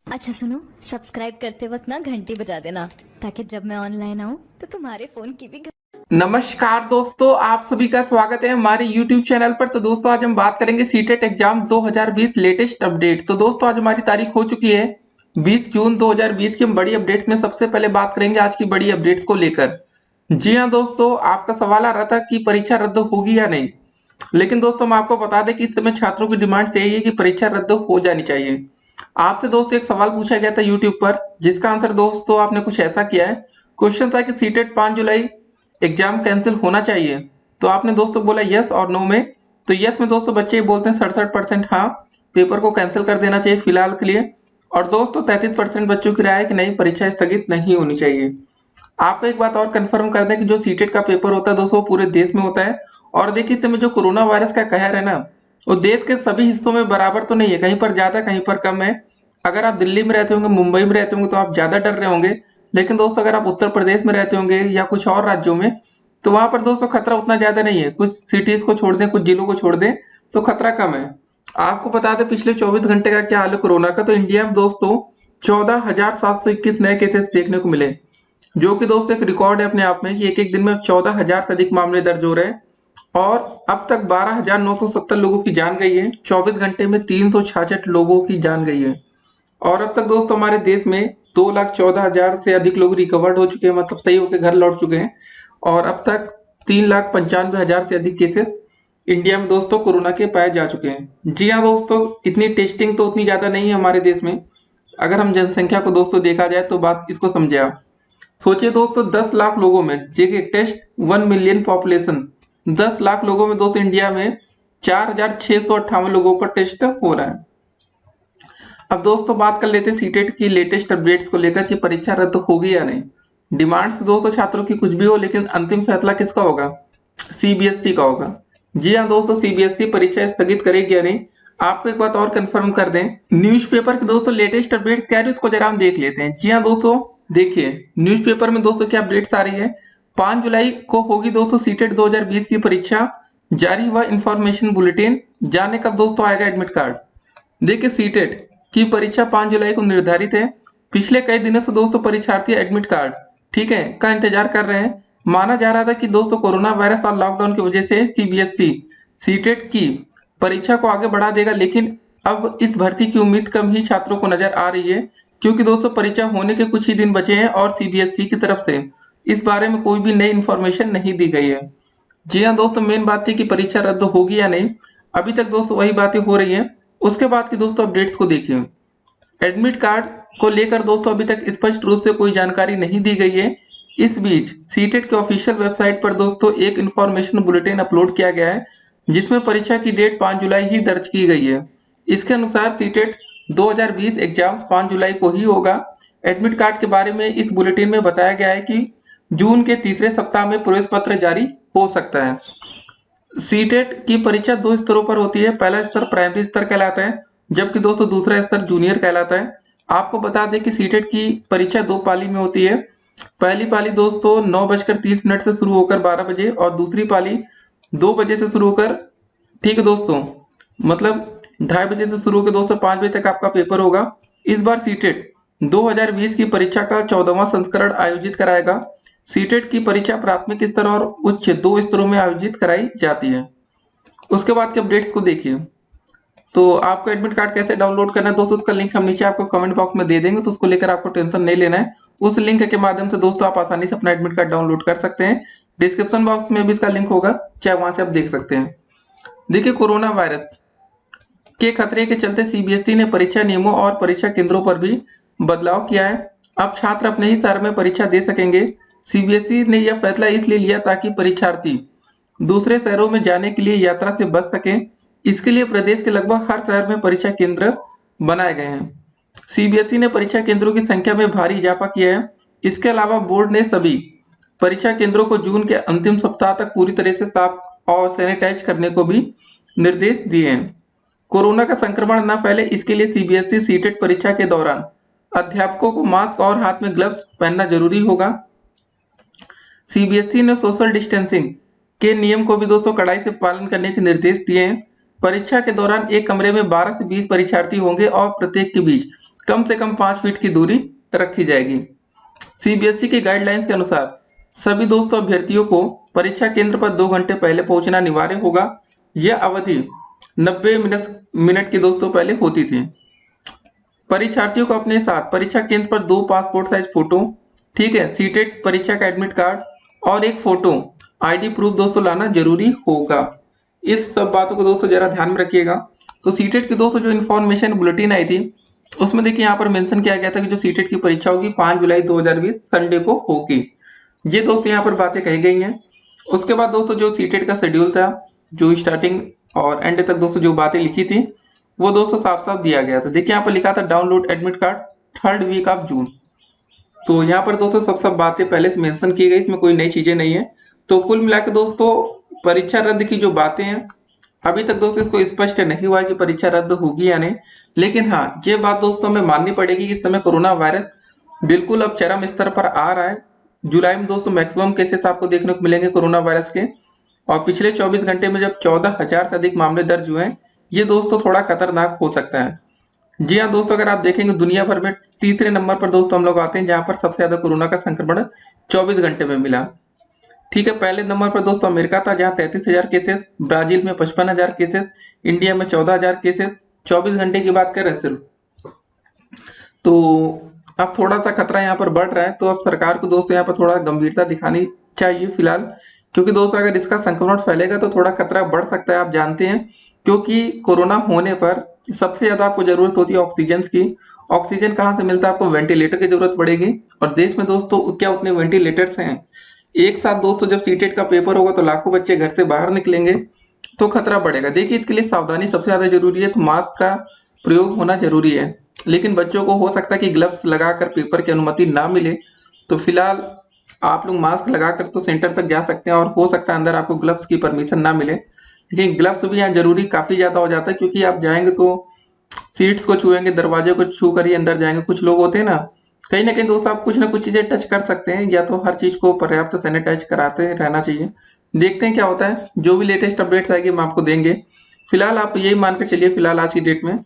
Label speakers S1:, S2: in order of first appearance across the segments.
S1: अच्छा सुनो, सब्सक्राइब करते वक्त ना घंटी बजा देना ताकि जब मैं ऑनलाइन आऊँ तो तुम्हारे फोन की भी
S2: नमस्कार दोस्तों, आप सभी का स्वागत है हमारे YouTube चैनल पर। तो दोस्तों आज हम बात करेंगे सीटेट एग्जाम 2020 लेटेस्ट अपडेट। तो दोस्तों आज हमारी तारीख हो चुकी है 20 जून 2020 की। हम बड़ी अपडेट्स में सबसे पहले बात करेंगे आज की बड़ी अपडेट्स को लेकर। जी हाँ दोस्तों, आपका सवाल आ रहा था कि परीक्षा रद्द होगी या नहीं, लेकिन दोस्तों हम आपको बता दें कि इस समय छात्रों की डिमांड यही है कि परीक्षा रद्द हो जानी चाहिए। आपसे दोस्तों एक सवाल पूछा गया था यूट्यूब पर, जिसका आंसर दोस्तों आपने कुछ ऐसा किया है। क्वेश्चन था कि सीटेट 5 जुलाई एग्जाम कैंसिल होना चाहिए। तो आपने दोस्तों बोला यस और नो में। तो यस में दोस्तों बच्चे बोलते हैं 67% हाँ, पेपर को कैंसिल कर देना चाहिए फिलहाल के लिए। और दोस्तों 33% बच्चों की राय है कि नहीं, परीक्षा स्थगित नहीं होनी चाहिए। आपको एक बात और कंफर्म कर दें कि जो सीटेट का पेपर होता है दोस्तों पूरे देश में होता है। और देखिए इस समय जो कोरोना वायरस का कहर है ना, वो देश के सभी हिस्सों में बराबर तो नहीं है, कहीं पर ज्यादा कहीं पर कम है। अगर आप दिल्ली में रहते होंगे, मुंबई में रहते होंगे तो आप ज्यादा डर रहे होंगे। लेकिन दोस्तों अगर आप उत्तर प्रदेश में रहते होंगे या कुछ और राज्यों में, तो वहां पर दोस्तों खतरा उतना ज्यादा नहीं है। कुछ सिटीज को छोड़ दें, कुछ जिलों को छोड़ दें तो खतरा कम है। आपको बता दें पिछले 24 घंटे का क्या हाल है कोरोना का। तो इंडिया में दोस्तों 14,721 नए केसेस देखने को मिले, जो कि दोस्तों एक रिकॉर्ड है अपने आप में कि एक एक दिन में 14,000 से अधिक मामले दर्ज हो रहे हैं। और अब तक 12,970 लोगों की जान गई है। 24 घंटे में 366 लोगों की जान गई है। और अब तक दोस्तों हमारे देश में 2,14,000 से अधिक लोग रिकवर्ड हो चुके हैं, मतलब सही होकर घर लौट चुके हैं। और अब तक 3,95,000 से अधिक केसेस इंडिया में दोस्तों कोरोना के पाए जा चुके हैं। जी हाँ दोस्तों, इतनी टेस्टिंग तो उतनी ज्यादा नहीं है हमारे देश में। अगर हम जनसंख्या को दोस्तों देखा जाए तो बात इसको समझे आप। सोचिए दोस्तों 10 लाख लोगों में, देखिए टेस्ट 1 मिलियन पॉपुलेशन, 10 लाख लोगों में दोस्तों इंडिया में 4,658 लोगों पर टेस्ट हो रहा है। अब दोस्तों बात कर लेते हैं सीटेट की लेटेस्ट अपडेट्स को लेकर कि परीक्षा रद्द होगी या नहीं। डिमांड्स दोस्तों छात्रों की कुछ भी हो, लेकिन अंतिम फैसला किसका होगा? सीबीएसई का होगा। जी हाँ दोस्तों, सीबीएसई परीक्षा स्थगित करेगी या नहीं। आपको एक बात और कंफर्म कर दें, न्यूज़पेपर की दोस्तों लेटेस्ट अपडेट्स क्या है उसको जरा हम देख लेते हैं। जी हाँ दोस्तों, देखिए न्यूज़पेपर में दोस्तों क्या अपडेट्स आ रही है। 5 जुलाई को होगी दोस्तों सीटेट 2020 की परीक्षा, जारी हुआ इंफॉर्मेशन बुलेटिन। जाने कब दोस्तों आएगा एडमिट कार्ड? देखिए सीटेट की परीक्षा 5 जुलाई को निर्धारित है। पिछले कई दिनों से दोस्तों परीक्षार्थी एडमिट कार्ड ठीक है का इंतजार कर रहे हैं। माना जा रहा था कि दोस्तों कोरोना वायरस और लॉकडाउन की वजह से सीबीएसई सीटेट की परीक्षा को आगे बढ़ा देगा, लेकिन अब इस भर्ती की उम्मीद कम ही छात्रों को नजर आ रही है, क्योंकि दोस्तों परीक्षा होने के कुछ ही दिन बचे हैं और सीबीएसई की तरफ से इस बारे में कोई भी नई इन्फॉर्मेशन नहीं दी गई है। जी हाँ दोस्तों, मेन बात थी कि परीक्षा रद्द होगी या नहीं। अभी तक दोस्तों वही बातें हो रही हैं। उसके बाद की दोस्तों अपडेट्स को देखिए। एडमिट कार्ड को लेकर दोस्तों अभी तक स्पष्ट रूप से कोई जानकारी नहीं दी गई है। इस बीच सीटेट के ऑफिशियल वेबसाइट पर दोस्तों एक इंफॉर्मेशन बुलेटिन अपलोड किया गया है, जिसमें परीक्षा की डेट 5 जुलाई ही दर्ज की गई है। इसके अनुसार सीटेट 2020 एग्जाम 5 जुलाई को ही होगा। एडमिट कार्ड के बारे में इस बुलेटिन में बताया गया है कि जून के तीसरे सप्ताह में प्रवेश पत्र जारी हो सकता है। सीटेट की परीक्षा दो स्तरों पर होती है। पहला स्तर प्राइमरी स्तर कहलाता है, जबकि दोस्तों दूसरा स्तर जूनियर कहलाता है। आपको बता दें कि सीटेट की परीक्षा दो पाली में होती है। पहली पाली दोस्तों 9:30 से शुरू होकर 12 बजे, और दूसरी पाली 2 बजे से शुरू होकर, ठीक है दोस्तों, मतलब 2:30 बजे से शुरू होकर दोस्तों 5 बजे तक आपका पेपर होगा। इस बार सीटेट 2020 की परीक्षा का 14वां संस्करण आयोजित कराएगा। सीटेट की परीक्षा प्राथमिक स्तर और उच्च दो स्तरों में आयोजित कराई जाती है। उसके बाद के अपडेट्स को देखिए। तो आपको एडमिट कार्ड कैसे डाउनलोड करना है दोस्तों, उसका लिंक हम नीचे आपको कमेंट बॉक्स में दे देंगे, तो उसको लेकर आपको टेंशन नहीं लेना है। उस लिंक के माध्यम से दोस्तों आप आसानी से अपना एडमिट कार्ड डाउनलोड कर सकते हैं। डिस्क्रिप्शन बॉक्स में भी इसका लिंक होगा, चाहे वहां से आप देख सकते हैं। देखिए कोरोना वायरस के खतरे के चलते सीबीएसई ने परीक्षा नियमों और परीक्षा केंद्रों पर भी बदलाव किया है। अब छात्र अपने ही शहर में परीक्षा दे सकेंगे। सीबीएसई ने यह फैसला इसलिए लिया ताकि परीक्षार्थी दूसरे शहरों में जाने के लिए यात्रा से बच सकें। इसके लिए प्रदेश के लगभग हर शहर में परीक्षा केंद्र बनाए गए हैं। सीबीएसई ने परीक्षा केंद्रों की संख्या में भारी इजाफा किया है। इसके अलावा बोर्ड ने सभी परीक्षा केंद्रों को जून के अंतिम सप्ताह तक पूरी तरह से साफ और सैनिटाइज करने को भी निर्देश दिए हैं। कोरोना का संक्रमण न फैले, इसके लिए सीबीएसई सीटेट परीक्षा के दौरान अध्यापकों को मास्क और हाथ में ग्लव्स पहनना जरूरी होगा। सीबीएसई ने सोशल डिस्टेंसिंग के नियम को भी दोस्तों कड़ाई से पालन करने के निर्देश दिए हैं। परीक्षा के दौरान एक कमरे में 12 से 20 परीक्षार्थी होंगे और प्रत्येक के बीच कम से कम 5 फीट की दूरी रखी जाएगी। सीबीएसई की गाइडलाइंस के अनुसार सभी दोस्तों अभ्यर्थियों को परीक्षा केंद्र पर 2 घंटे पहले पहुंचना अनिवार्य होगा। यह अवधि 90 मिनट की दोस्तों पहले होती थी। परीक्षार्थियों को अपने साथ परीक्षा केंद्र पर 2 पासपोर्ट साइज फोटो, ठीक है, सीटेट परीक्षा का एडमिट कार्ड और एक फोटो आईडी प्रूफ दोस्तों लाना जरूरी होगा। इस सब बातों को दोस्तों जरा ध्यान में रखिएगा। तो सीटेट की दोस्तों जो इन्फॉर्मेशन बुलेटिन आई थी उसमें देखिए यहाँ पर मेंशन किया गया था कि जो सीटेट की परीक्षा होगी 5 जुलाई 2020 संडे को होगी। ये दोस्तों यहाँ पर बातें कही गई हैं। उसके बाद दोस्तों जो सीटेट का शेड्यूल था, जो स्टार्टिंग और एंड तक दोस्तों जो बातें लिखी थी वो दोस्तों साफ साफ दिया गया था। देखिए यहाँ पर लिखा था download admit card 3rd week of June. तो यहाँ पर दोस्तों सब बातें पहले से मेंशन की गई, इसमें कोई नई चीजें नहीं है। तो कुल मिलाकर दोस्तों परीक्षा रद्द की जो बातें हैं अभी तक दोस्तों इसको स्पष्ट नहीं हुआ है कि परीक्षा रद्द होगी या नहीं, लेकिन हाँ ये बात दोस्तों हमें माननी पड़ेगी कि इस समय कोरोना वायरस बिल्कुल अब चरम स्तर पर आ रहा है। जुलाई में दोस्तों मैक्सिमम केसेस आपको देखने को मिलेंगे कोरोना वायरस के, और पिछले 24 घंटे में जब 14,000 से अधिक मामले दर्ज हुए हैं, ये दोस्तों थोड़ा खतरनाक हो सकता है। जी हाँ दोस्तों, अगर आप देखेंगे दुनिया भर में तीसरे नंबर पर दोस्तों हम लोग आते हैं जहां पर सबसे ज्यादा कोरोना का संक्रमण 24 घंटे में मिला। ठीक है, पहले नंबर पर दोस्तों अमेरिका था जहां 33,000 केसेस, ब्राजील में 55,000 केसेस, इंडिया में 14,000 केसेस 24 घंटे की बात कर रहे हैं सिर्फ। तो अब थोड़ा सा खतरा यहाँ पर बढ़ रहा है, तो अब सरकार को दोस्तों यहाँ पर थोड़ा गंभीरता दिखानी चाहिए फिलहाल, क्योंकि दोस्तों अगर इसका संक्रमण फैलेगा तो थोड़ा खतरा बढ़ सकता है। आप जानते हैं क्योंकि कोरोना होने पर सबसे ज्यादा आपको जरूरत होती है ऑक्सीजन की। ऑक्सीजन कहाँ से मिलता है? आपको वेंटिलेटर की जरूरत पड़ेगी, और देश में दोस्तों क्या उतने वेंटिलेटर्स हैं? एक साथ दोस्तों जब सीटेट का पेपर होगा तो लाखों बच्चे घर से बाहर निकलेंगे तो खतरा बढ़ेगा। देखिए इसके लिए सावधानी सबसे ज्यादा जरूरी है, तो मास्क का प्रयोग होना जरूरी है। लेकिन बच्चों को हो सकता है कि ग्लव्स लगाकर पेपर की अनुमति ना मिले, तो फिलहाल आप लोग मास्क लगाकर तो सेंटर तक जा सकते हैं, और हो सकता है अंदर आपको ग्लव्स की परमिशन ना मिले। लेकिन ग्लव्स भी यहाँ जरूरी काफी ज्यादा हो जाता है, क्योंकि आप जाएंगे तो सीट्स को छुएंगे, दरवाजे को छू कर ही अंदर जाएंगे। कुछ लोग होते हैं ना कहीं दोस्तों आप कुछ ना कुछ चीजें टच कर सकते हैं, या तो हर चीज को पर्याप्त सैनिटाइज कराते रहना चाहिए। देखते हैं क्या होता है, जो भी लेटेस्ट अपडेट्स आएगी हम आपको देंगे। फिलहाल आप यही मानकर चलिए फिलहाल आज की डेट में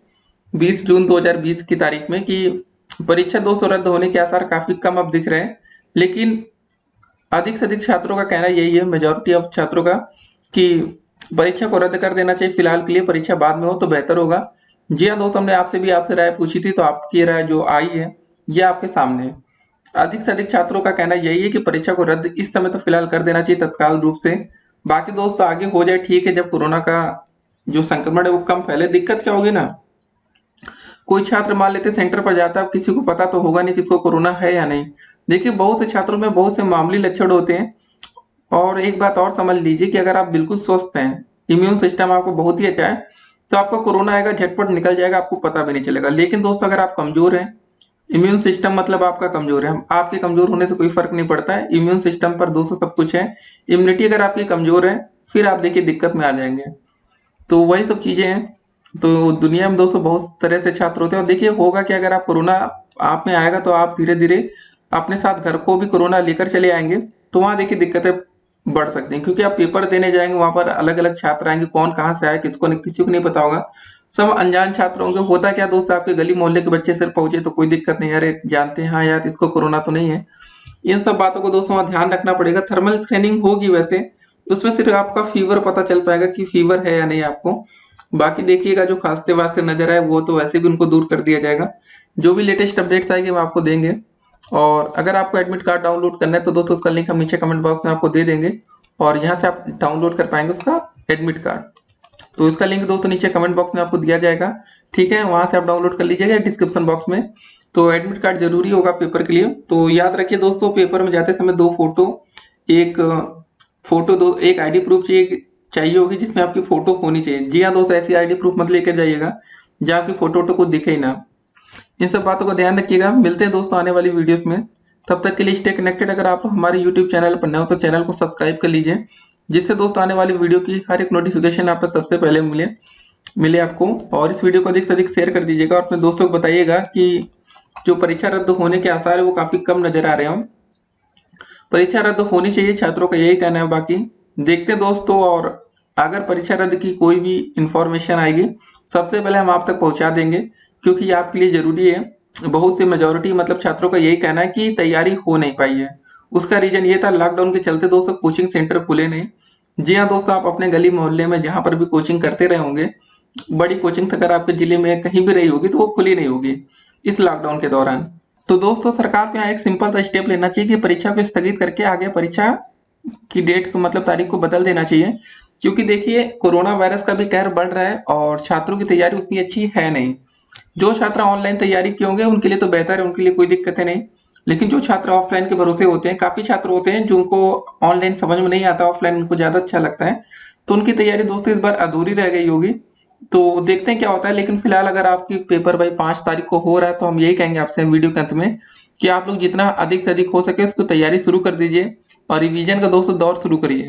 S2: 20 जून 2020 की तारीख में कि परीक्षा दोस्तों रद्द होने के आसार काफी कम अब दिख रहे हैं। लेकिन अधिक से अधिक छात्रों का कहना यही है, मेजोरिटी ऑफ छात्रों का, कि परीक्षा को रद्द कर देना चाहिए फिलहाल के लिए, परीक्षा बाद में हो तो बेहतर होगा। जी हाँ दोस्तों, हमने आपसे राय पूछी थी, तो आपकी राय जो आई है ये आपके सामने है। अधिक से अधिक छात्रों का कहना यही है कि परीक्षा को रद्द इस समय तो फिलहाल कर देना चाहिए तत्काल रूप से। बाकी दोस्तों आगे हो जाए ठीक है, जब कोरोना का जो संक्रमण है वो कम फैले। दिक्कत क्या होगी ना, कोई छात्र मान लेते सेंटर पर जाता है, अब किसी को पता तो होगा नहीं किसको कोरोना है या नहीं। देखिए बहुत से छात्रों में बहुत से मामूली लक्षण होते हैं, और एक बात और समझ लीजिए कि अगर आप बिल्कुल स्वस्थ हैं, इम्यून सिस्टम आपको बहुत ही अच्छा है, तो आपको कोरोना आएगा झटपट निकल जाएगा, आपको पता भी नहीं चलेगा। लेकिन दोस्तों अगर आप कमजोर हैं, इम्यून सिस्टम मतलब आपका कमजोर है, आपके कमजोर होने से कोई फर्क नहीं पड़ता है, इम्यून सिस्टम पर दोस्तों सब कुछ है। इम्यूनिटी अगर आपकी कमजोर है फिर आप देखिए दिक्कत में आ जाएंगे। तो वही सब चीजें हैं। तो दुनिया में दोस्तों बहुत तरह से छात्र होते हैं, और देखिए होगा कि अगर आप कोरोना आप में आएगा तो आप धीरे धीरे अपने साथ घर को भी कोरोना लेकर चले आएंगे, तो वहां देखिए दिक्कतें बढ़ सकती हैं। क्योंकि आप पेपर देने जाएंगे, वहां पर अलग अलग छात्र आएंगे, कौन कहाँ से आया किसी को नहीं पता होगा, सब अनजान छात्र होंगे। होता क्या दोस्त, आपके गली मोहल्ले के बच्चे सिर्फ पहुंचे तो कोई दिक्कत नहीं, अरे जानते हैं हाँ यार इसको कोरोना तो नहीं है। इन सब बातों को दोस्तों ध्यान रखना पड़ेगा। थर्मल स्क्रीनिंग होगी वैसे, उसमें सिर्फ आपका फीवर पता चल पाएगा कि फीवर है या नहीं आपको। बाकी देखिएगा जो खांसते वास्ते नजर आए वो तो वैसे भी उनको दूर कर दिया जाएगा। जो भी लेटेस्ट अपडेट्स आएंगे हम आपको देंगे। और अगर आपको एडमिट कार्ड डाउनलोड करना है तो दोस्तों उसका लिंक हम नीचे कमेंट बॉक्स में आपको दे देंगे, और यहाँ से आप डाउनलोड कर पाएंगे उसका एडमिट कार्ड। तो इसका लिंक दोस्तों नीचे कमेंट बॉक्स में आपको दिया जाएगा, ठीक है, वहां से आप डाउनलोड कर लीजिएगा डिस्क्रिप्शन बॉक्स में। तो एडमिट कार्ड जरूरी होगा पेपर के लिए। तो याद रखिए दोस्तों, पेपर में जाते समय 2 फोटो, एक आईडी प्रूफ चाहिए होगी जिसमें आपकी फोटो होनी चाहिए। जी हाँ दोस्तों, ऐसी आईडी प्रूफ मत लेकर जाइएगा जहाँ आपकी फोटो को दिखे ही ना। इन सब बातों का ध्यान रखिएगा। मिलते हैं दोस्तों आने वाली वीडियोस में, तब तक के लिए स्टे कनेक्टेड। अगर आप हमारे यूट्यूब चैनल पर नए हो तो चैनल को सब्सक्राइब कर लीजिए, जिससे दोस्तों आने वाली वीडियो की हर एक नोटिफिकेशन आप तक सबसे पहले मिले आपको। और इस वीडियो को अधिक से अधिक शेयर कर दीजिएगा, और अपने दोस्तों को बताइएगा कि जो परीक्षा रद्द होने के आसार है वो काफी कम नजर आ रहे हैं। परीक्षा रद्द होनी चाहिए, छात्रों का यही कहना है। बाकी देखते हैं दोस्तों, और अगर परीक्षा रद्द की कोई भी इंफॉर्मेशन आएगी सबसे पहले हम आप तक पहुंचा देंगे, क्योंकि ये आपके लिए जरूरी है। बहुत से मेजोरिटी मतलब छात्रों का यही कहना है कि तैयारी हो नहीं पाई है। उसका रीजन ये था, लॉकडाउन के चलते दोस्तों कोचिंग सेंटर खुले नहीं। जी हाँ दोस्तों, आप अपने गली मोहल्ले में जहाँ पर भी कोचिंग करते रहे होंगे, बड़ी कोचिंग अगर आपके जिले में कहीं भी रही होगी तो वो खुली नहीं होगी इस लॉकडाउन के दौरान। तो दोस्तों सरकार को यहाँ एक सिंपल सा स्टेप लेना चाहिए कि परीक्षा को स्थगित करके आगे परीक्षा की डेट को मतलब तारीख को बदल देना चाहिए। क्योंकि देखिए कोरोना वायरस का भी कहर बढ़ रहा है और छात्रों की तैयारी उतनी अच्छी है नहीं। जो छात्र ऑनलाइन तैयारी किए होंगे उनके लिए तो बेहतर है, उनके लिए कोई दिक्कतें नहीं। लेकिन जो छात्र ऑफलाइन के भरोसे होते हैं, काफी छात्र होते हैं जिनको ऑनलाइन समझ में नहीं आता, ऑफलाइन उनको ज्यादा अच्छा लगता है, तो उनकी तैयारी दोस्तों इस बार अधूरी रह गई होगी। तो देखते हैं क्या होता है। लेकिन फिलहाल अगर आपकी पेपर भाई 5 तारीख को हो रहा है तो हम यही कहेंगे आपसे वीडियो के अंत में कि आप लोग जितना अधिक से अधिक हो सके उसको तैयारी शुरू कर दीजिए और रिवीजन का दोस्तों दौर शुरू करिए।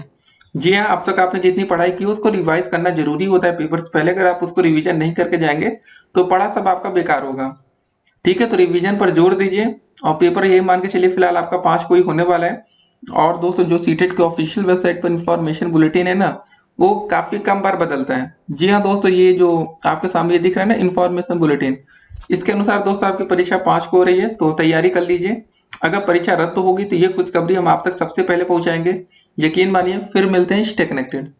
S2: जी हाँ, अब तक आपने जितनी पढ़ाई की उसको रिवाइज करना जरूरी होता है पेपर से पहले। अगर आप उसको रिवीजन नहीं करके जाएंगे तो पढ़ा सब आपका बेकार होगा। ठीक है, तो रिवीजन पर जोर दीजिए और पेपर यही मान के चलिए फिलहाल आपका 5 को ही होने वाला है। और दोस्तों जो सीटेट के ऑफिशियल वेबसाइट पर इंफॉर्मेशन बुलेटिन है ना, वो काफी कम बार बदलता है। जी हाँ दोस्तों, ये जो आपके सामने ये दिख रहा है ना इंफॉर्मेशन बुलेटिन, इसके अनुसार दोस्तों आपकी परीक्षा 5 को हो रही है, तो तैयारी कर लीजिए। अगर परीक्षा रद्द होगी तो ये खुशखबरी हम आप तक सबसे पहले पहुंचाएंगे। यकीन मानिए। फिर मिलते हैं, स्टे कनेक्टेड।